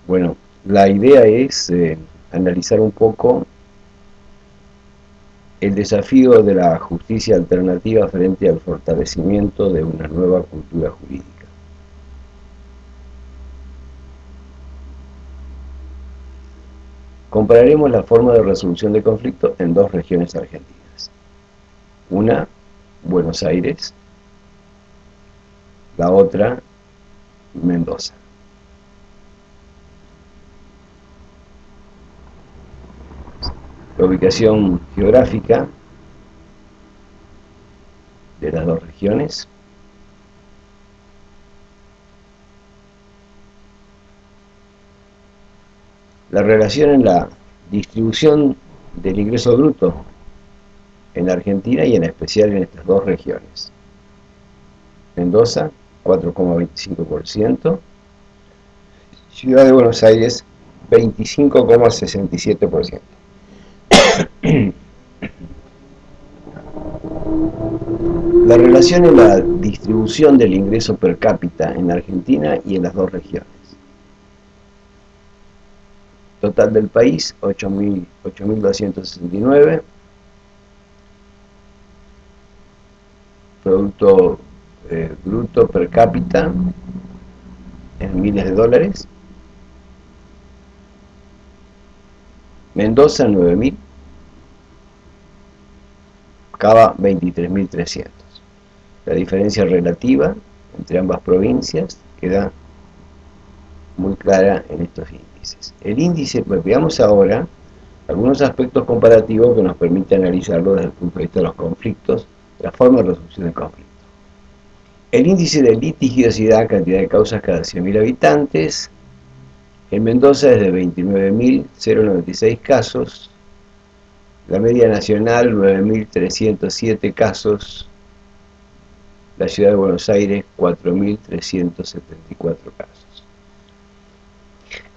Bueno, la idea es analizar un poco el desafío de la justicia alternativa frente al fortalecimiento de una nueva cultura jurídica. Compararemos la forma de resolución de conflictos en dos regiones argentinas. Una, Buenos Aires, la otra, Mendoza. La ubicación geográfica de las dos regiones. La relación en la distribución del ingreso bruto en la Argentina y en especial en estas dos regiones. Mendoza, 4,25%, Ciudad de Buenos Aires, 25,67%. La relación en la distribución del ingreso per cápita en la Argentina y en las dos regiones. Total del país, 8.269. Producto bruto per cápita en miles de dólares. Mendoza, 9.000. Cava, 23.300. La diferencia relativa entre ambas provincias queda muy clara en estos índices. El índice, pues veamos ahora algunos aspectos comparativos que nos permiten analizarlo desde el punto de vista de los conflictos, la forma de resolución del conflicto. El índice de litigiosidad, cantidad de causas cada 100.000 habitantes, en Mendoza es de 29.096 casos, la media nacional 9.307 casos, la ciudad de Buenos Aires 4.374 casos.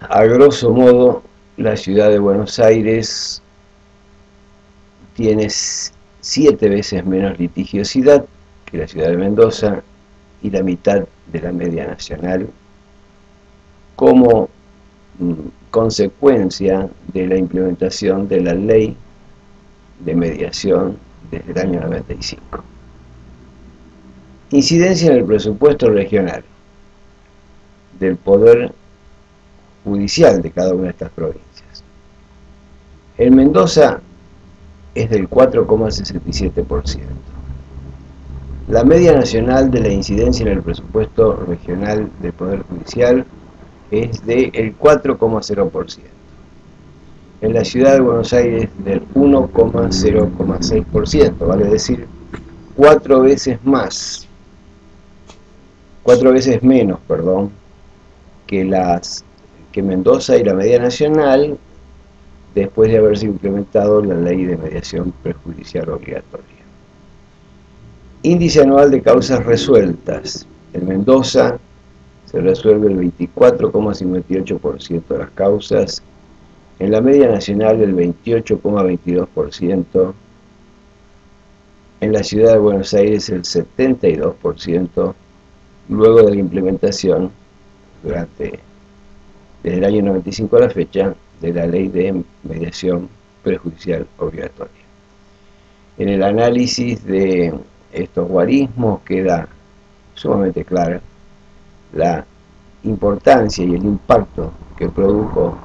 A grosso modo, la ciudad de Buenos Aires tiene 7 veces menos litigiosidad que la ciudad de Mendoza y la mitad de la media nacional, como consecuencia de la implementación de la ley de mediación desde el año 95. Incidencia en el presupuesto regional del Poder Judicial de cada una de estas provincias. En Mendoza es del 4,67%. La media nacional de la incidencia en el presupuesto regional del Poder Judicial es del 4,0%. En la ciudad de Buenos Aires del 1,06%, vale decir 4 veces menos, que Mendoza y la media nacional después de haberse implementado la ley de mediación prejudicial obligatoria. Índice anual de causas resueltas. En Mendoza se resuelve el 24,58% de las causas, en la media nacional el 28,22%, en la ciudad de Buenos Aires el 72%, luego de la implementación desde el año 95 a la fecha de la ley de mediación prejudicial obligatoria. En el análisis de estos guarismos queda sumamente clara la importancia y el impacto que produjo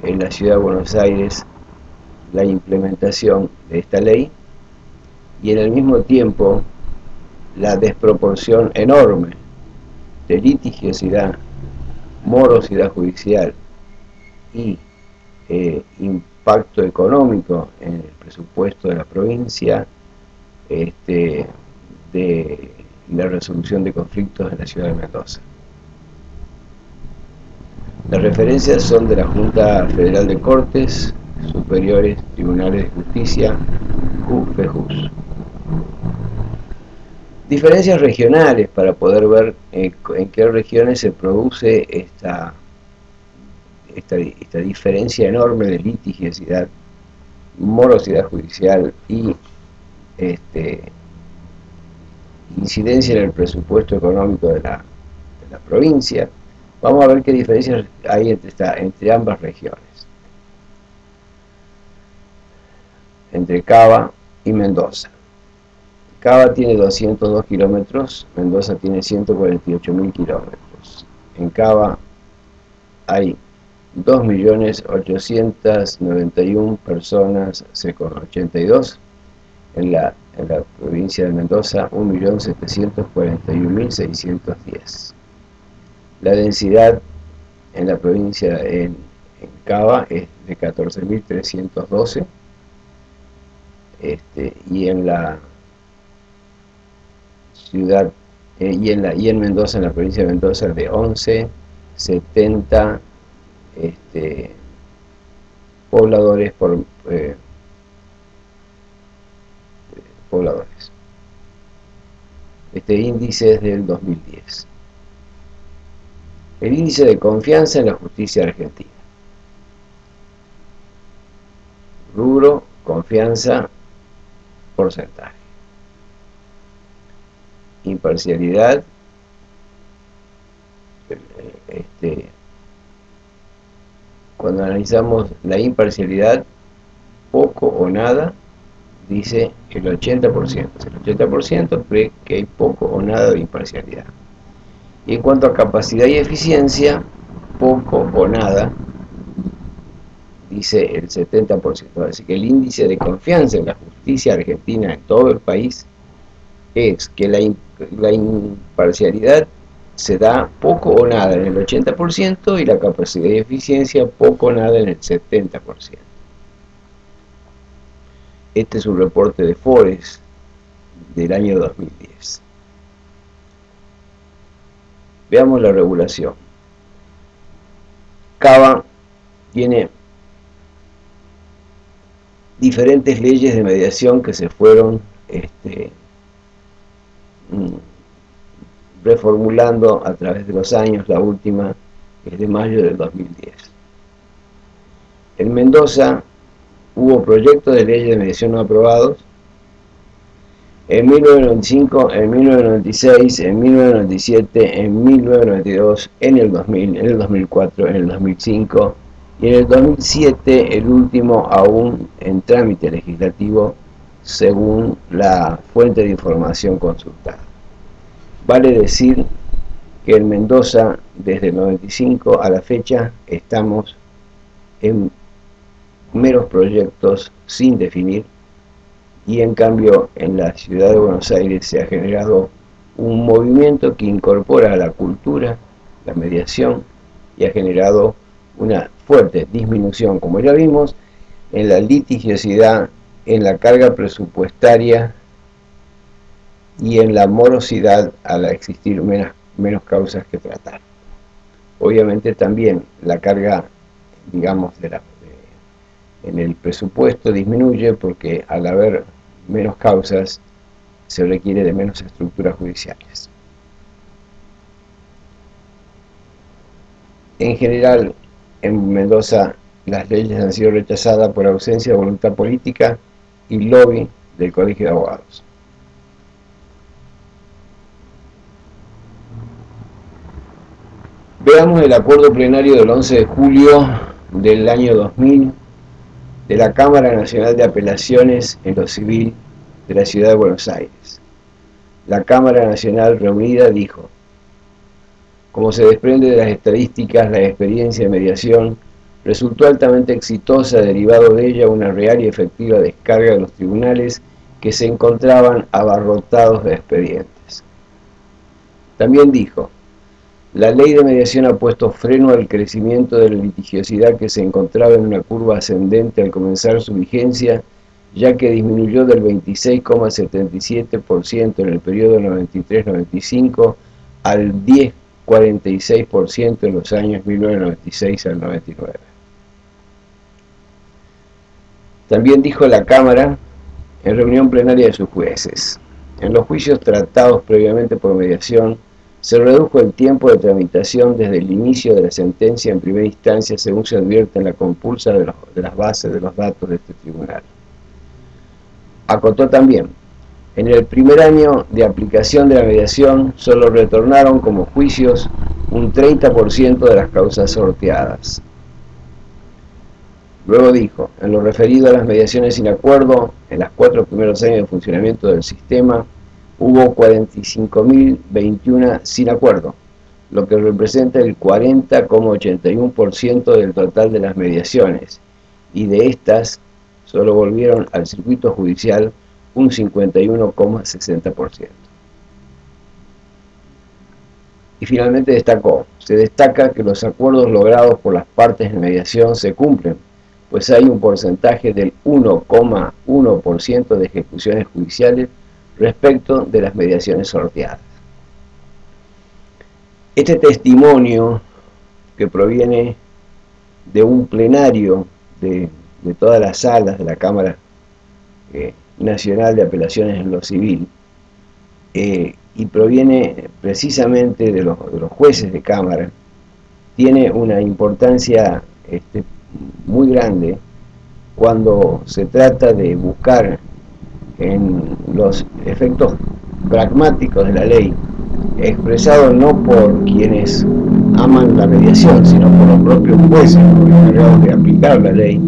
en la ciudad de Buenos Aires la implementación de esta ley y en el mismo tiempo la desproporción enorme de litigiosidad, morosidad judicial y impacto económico en el presupuesto de la provincia de la resolución de conflictos en la ciudad de Mendoza. Las referencias son de la Junta Federal de Cortes Superiores, Tribunales de Justicia, JUFEJUS. Diferencias regionales para poder ver en qué regiones se produce esta diferencia enorme de litigiosidad, morosidad judicial y incidencia en el presupuesto económico de la provincia. Vamos a ver qué diferencias hay entre ambas regiones, entre Cava y Mendoza. Cava tiene 202 kilómetros, Mendoza tiene 148.000 kilómetros. En Cava hay 2.891.000 personas, 82. En la provincia de Mendoza, 1.741.610. La densidad en la provincia en Cava es de 14.312. Y en la ciudad y en Mendoza, en la provincia de Mendoza, de 11.70 pobladores por pobladores. Este índice es del 2010. El índice de confianza en la justicia argentina. Rubro, confianza, porcentaje. Imparcialidad, cuando analizamos la imparcialidad, poco o nada, dice el 80%. El 80% cree que hay poco o nada de imparcialidad. Y en cuanto a capacidad y eficiencia, poco o nada, dice el 70%. Así que el índice de confianza en la justicia argentina en todo el país es que la imparcialidad se da poco o nada en el 80% y la capacidad y eficiencia poco o nada en el 70%. Este es un reporte de Forbes del año 2010. Veamos la regulación. Cava tiene diferentes leyes de mediación que se fueron reformulando a través de los años. La última es de mayo del 2010. En Mendoza hubo proyectos de leyes de mediación no aprobados en 1995, en 1996, en 1997, en 1992, en el 2000, en el 2004, en el 2005 y en el 2007, el último aún en trámite legislativo según la fuente de información consultada. Vale decir que en Mendoza, desde el 95 a la fecha, estamos en meros proyectos sin definir, y en cambio en la ciudad de Buenos Aires se ha generado un movimiento que incorpora a la cultura, la mediación, y ha generado una fuerte disminución, como ya vimos, en la litigiosidad, en la carga presupuestaria y en la morosidad al existir menos causas que tratar. Obviamente también la carga, digamos, en el presupuesto disminuye porque al haber menos causas se requiere de menos estructuras judiciales. En general, en Mendoza las leyes han sido rechazadas por ausencia de voluntad política y lobby del Colegio de Abogados. Veamos el acuerdo plenario del 11 de julio del año 2000 de la Cámara Nacional de Apelaciones en lo Civil de la Ciudad de Buenos Aires. La Cámara Nacional reunida dijo: como se desprende de las estadísticas, la experiencia de mediación resultó altamente exitosa, derivado de ella una real y efectiva descarga de los tribunales que se encontraban abarrotados de expedientes. También dijo: la ley de mediación ha puesto freno al crecimiento de la litigiosidad que se encontraba en una curva ascendente al comenzar su vigencia, ya que disminuyó del 26,77% en el periodo 93-95 al 10,46% en los años 1996 al 99. También dijo la Cámara en reunión plenaria de sus jueces: en los juicios tratados previamente por mediación, se redujo el tiempo de tramitación desde el inicio de la sentencia en primera instancia, según se advierte en la compulsa de las bases de los datos de este tribunal. Acotó también: en el primer año de aplicación de la mediación, solo retornaron como juicios un 30% de las causas sorteadas. Luego dijo, en lo referido a las mediaciones sin acuerdo, en los 4 primeros años de funcionamiento del sistema, hubo 45.021 sin acuerdo, lo que representa el 40,81% del total de las mediaciones, y de estas solo volvieron al circuito judicial un 51,60%. Y finalmente se destaca que los acuerdos logrados por las partes de mediación se cumplen, pues hay un porcentaje del 1,1% de ejecuciones judiciales respecto de las mediaciones sorteadas. Este testimonio, que proviene de un plenario de todas las salas de la Cámara Nacional de Apelaciones en lo Civil, y proviene precisamente de los jueces de Cámara, tiene una importancia muy grande cuando se trata de buscar en los efectos pragmáticos de la ley, expresado no por quienes aman la mediación, sino por los propios jueces encargados de aplicar la ley.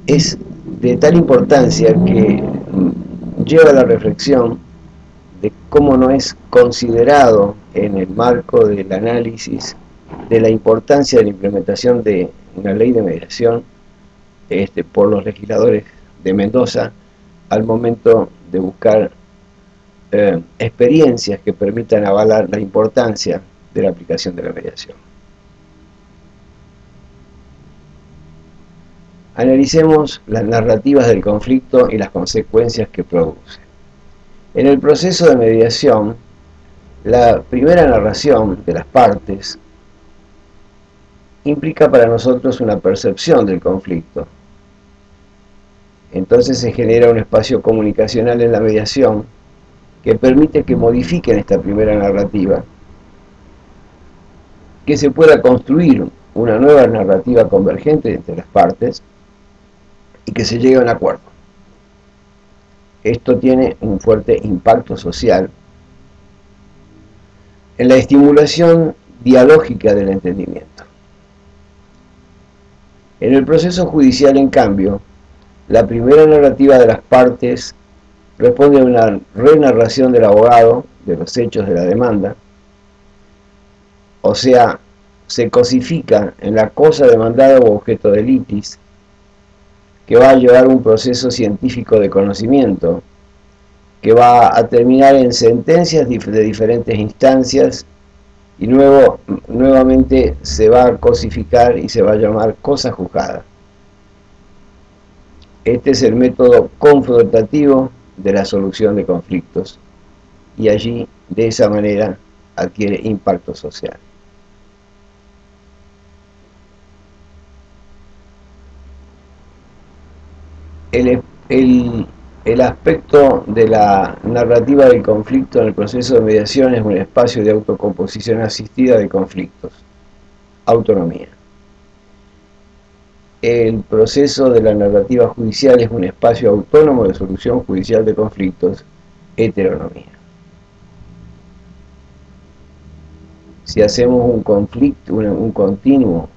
Es de tal importancia que lleva a la reflexión de cómo no es considerado en el marco del análisis de la importancia de la implementación de una ley de mediación por los legisladores de Mendoza al momento de buscar experiencias que permitan avalar la importancia de la aplicación de la mediación. Analicemos las narrativas del conflicto y las consecuencias que produce. En el proceso de mediación, la primera narración de las partes implica para nosotros una percepción del conflicto. Entonces se genera un espacio comunicacional en la mediación que permite que modifiquen esta primera narrativa, que se pueda construir una nueva narrativa convergente entre las partes y que se llegue a un acuerdo. Esto tiene un fuerte impacto social en la estimulación dialógica del entendimiento. En el proceso judicial, en cambio, la primera narrativa de las partes responde a una renarración del abogado de los hechos de la demanda, o sea, se cosifica en la cosa demandada o objeto de litis, que va a llevar un proceso científico de conocimiento, que va a terminar en sentencias de diferentes instancias y nuevamente se va a cosificar y se va a llamar cosa juzgada. Este es el método confrontativo de la solución de conflictos y allí, de esa manera, adquiere impacto social. El aspecto de la narrativa del conflicto en el proceso de mediación es un espacio de autocomposición asistida de conflictos, autonomía. El proceso de la narrativa judicial es un espacio autónomo de solución judicial de conflictos, heteronomía. Si hacemos un continuo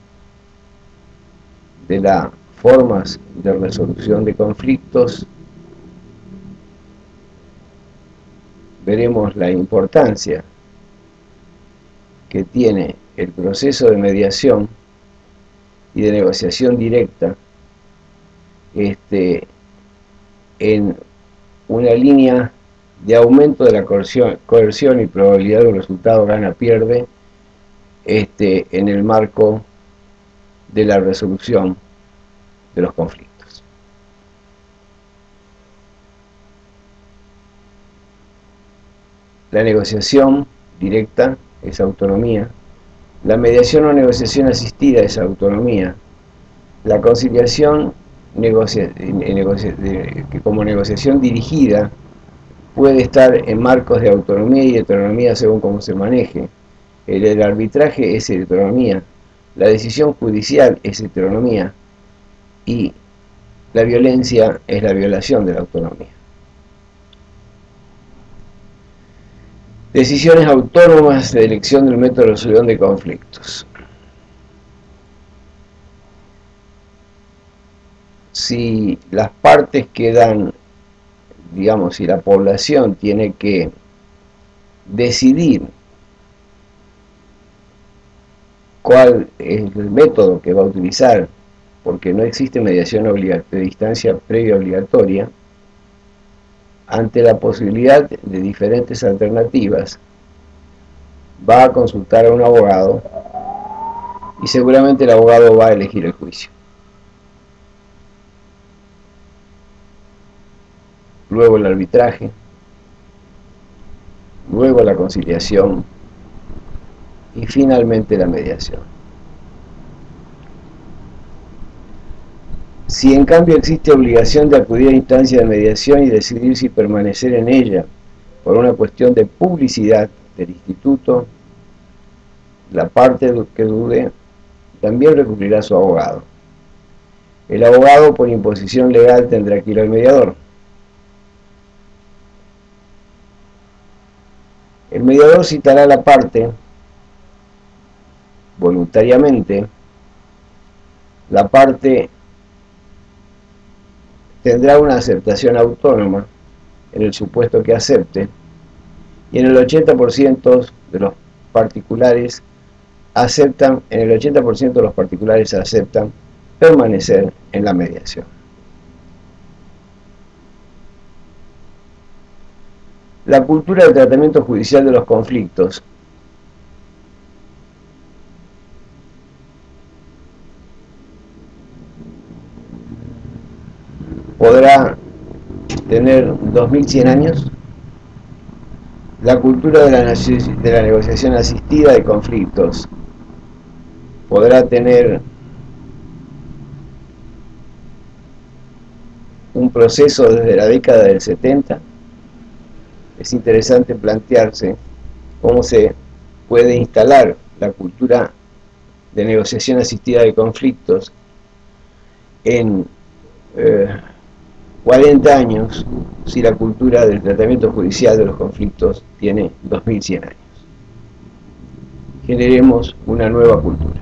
de las formas de resolución de conflictos, veremos la importancia que tiene el proceso de mediación y de negociación directa en una línea de aumento de la coerción y probabilidad de un resultado gana-pierde en el marco de la resolución de los conflictos. La negociación directa es autonomía, la mediación o negociación asistida es autonomía, la conciliación como negociación dirigida puede estar en marcos de autonomía y heteronomía según cómo se maneje. El arbitraje es heteronomía, la decisión judicial es heteronomía y la violencia es la violación de la autonomía. Decisiones autónomas de elección del método de resolución de conflictos. Si las partes quedan, digamos, si la población tiene que decidir cuál es el método que va a utilizar, porque no existe mediación de distancia previa obligatoria, ante la posibilidad de diferentes alternativas, va a consultar a un abogado y seguramente el abogado va a elegir el juicio. Luego el arbitraje, luego la conciliación y finalmente la mediación. Si en cambio existe obligación de acudir a instancia de mediación y decidir si permanecer en ella por una cuestión de publicidad del instituto, la parte que dude también recurrirá a su abogado. El abogado, por imposición legal, tendrá que ir al mediador. El mediador citará a la parte voluntariamente. La parte tendrá una aceptación autónoma en el supuesto que acepte, y en el 80% de los particulares aceptan, permanecer en la mediación. La cultura del tratamiento judicial de los conflictos podrá tener 2100 años. La cultura de la negociación asistida de conflictos podrá tener un proceso desde la década del 70. Es interesante plantearse cómo se puede instalar la cultura de negociación asistida de conflictos en 40 años si la cultura del tratamiento judicial de los conflictos tiene 2100 años. Generemos una nueva cultura.